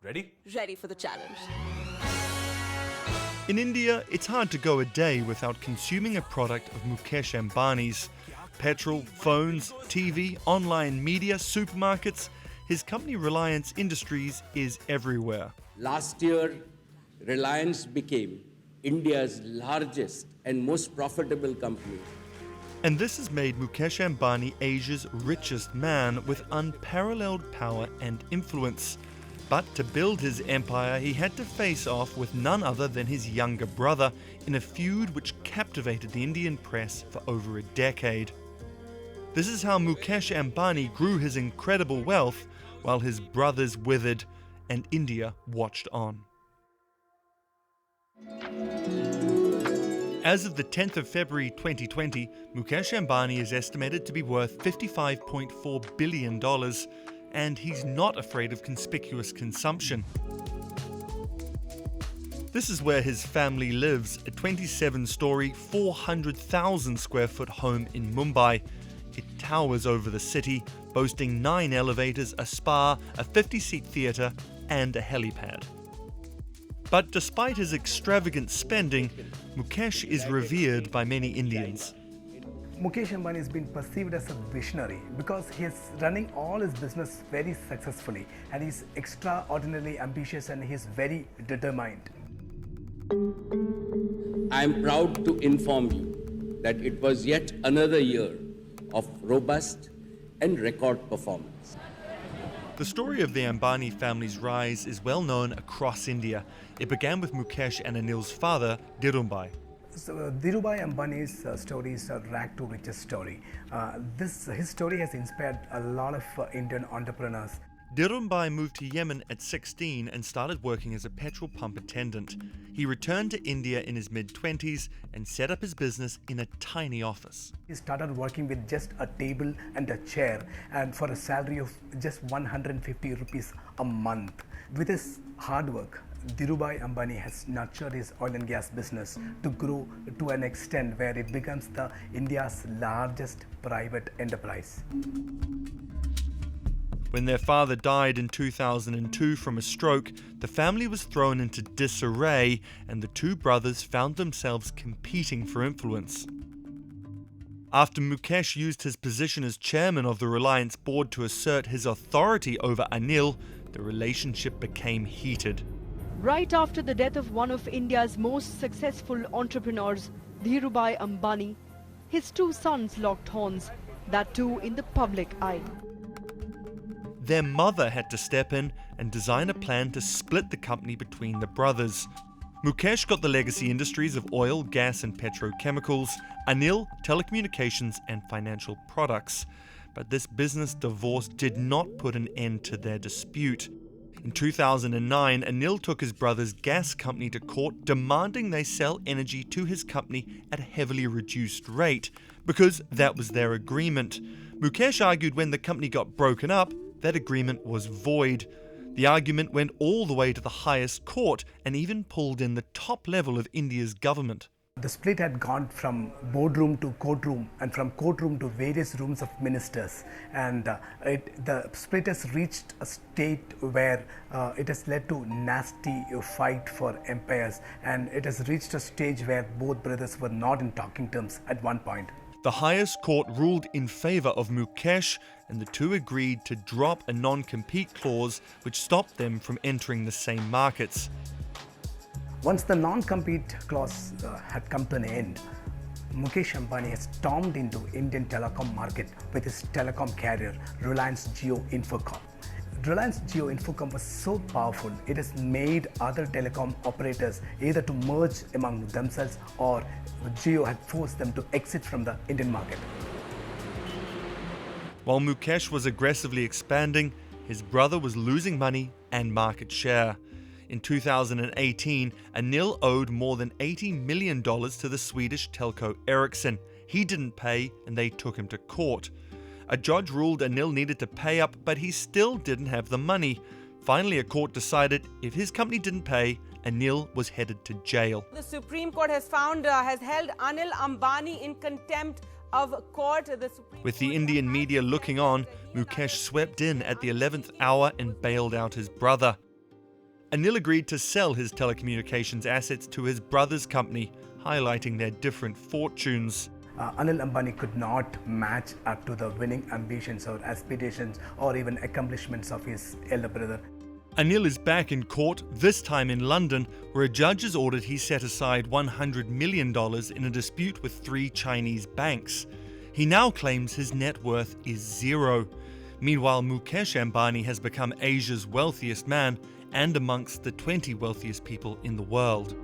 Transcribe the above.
Ready? Ready for the challenge. In India, it's hard to go a day without consuming a product of Mukesh Ambani's. Petrol, phones, TV, online media, supermarkets. His company Reliance Industries is everywhere. Last year, Reliance became India's largest and most profitable company. And this has made Mukesh Ambani Asia's richest man with unparalleled power and influence. But to build his empire, he had to face off with none other than his younger brother in a feud which captivated the Indian press for over a decade. This is how Mukesh Ambani grew his incredible wealth while his brothers withered and India watched on. As of the 10th of February 2020, Mukesh Ambani is estimated to be worth $55.4 billion, and he's not afraid of conspicuous consumption. This is where his family lives, a 27-story, 400,000 square foot home in Mumbai. It towers over the city, boasting 9 elevators, a spa, a 50-seat theatre, and a helipad. But despite his extravagant spending, Mukesh is revered by many Indians. Mukesh Ambani has been perceived as a visionary because he is running all his business very successfully, and he's extraordinarily ambitious and he's very determined. I am proud to inform you that it was yet another year of robust and record performance. The story of the Ambani family's rise is well known across India. It began with Mukesh and Anil's father, Dhirubhai. So, Dhirubhai Ambani's story is a rag to riches story. His story has inspired a lot of Indian entrepreneurs. Dhirubhai moved to Yemen at 16 and started working as a petrol pump attendant. He returned to India in his mid-20s and set up his business in a tiny office. He started working with just a table and a chair, and for a salary of just 150 rupees a month. With his hard work, Dhirubhai Ambani has nurtured his oil and gas business to grow to an extent where it becomes India's largest private enterprise. When their father died in 2002 from a stroke, the family was thrown into disarray and the two brothers found themselves competing for influence. After Mukesh used his position as chairman of the Reliance board to assert his authority over Anil, the relationship became heated. Right after the death of one of India's most successful entrepreneurs, Dhirubhai Ambani, his two sons locked horns, that too in the public eye. Their mother had to step in and design a plan to split the company between the brothers. Mukesh got the legacy industries of oil, gas and petrochemicals, Anil, telecommunications and financial products. But this business divorce did not put an end to their dispute. In 2009, Anil took his brother's gas company to court, demanding they sell energy to his company at a heavily reduced rate, because that was their agreement. Mukesh argued when the company got broken up, that agreement was void. The argument went all the way to the highest court and even pulled in the top level of India's government. The split had gone from boardroom to courtroom and from courtroom to various rooms of ministers, and the split has reached a state where it has led to nasty fight for empires, and it has reached a stage where both brothers were not in talking terms at one point. The highest court ruled in favor of Mukesh, and the two agreed to drop a non-compete clause which stopped them from entering the same markets. Once the non-compete clause had come to an end, Mukesh Ambani has stormed into Indian telecom market with his telecom carrier Reliance Jio Infocom. Reliance Jio Infocom was so powerful, it has made other telecom operators either to merge among themselves or Jio had forced them to exit from the Indian market. While Mukesh was aggressively expanding, his brother was losing money and market share. In 2018, Anil owed more than $80 million to the Swedish telco Ericsson. He didn't pay and they took him to court. A judge ruled Anil needed to pay up, but he still didn't have the money. Finally, a court decided if his company didn't pay, Anil was headed to jail. The Supreme Court has held Anil Ambani in contempt of court. With the Indian media looking on, Mukesh swept in at the 11th hour and bailed out his brother. Anil agreed to sell his telecommunications assets to his brother's company, highlighting their different fortunes. Anil Ambani could not match up to the winning ambitions or aspirations or even accomplishments of his elder brother. Anil is back in court, this time in London, where a judge has ordered he set aside $100 million in a dispute with 3 Chinese banks. He now claims his net worth is zero. Meanwhile, Mukesh Ambani has become Asia's wealthiest man and amongst the 20 wealthiest people in the world.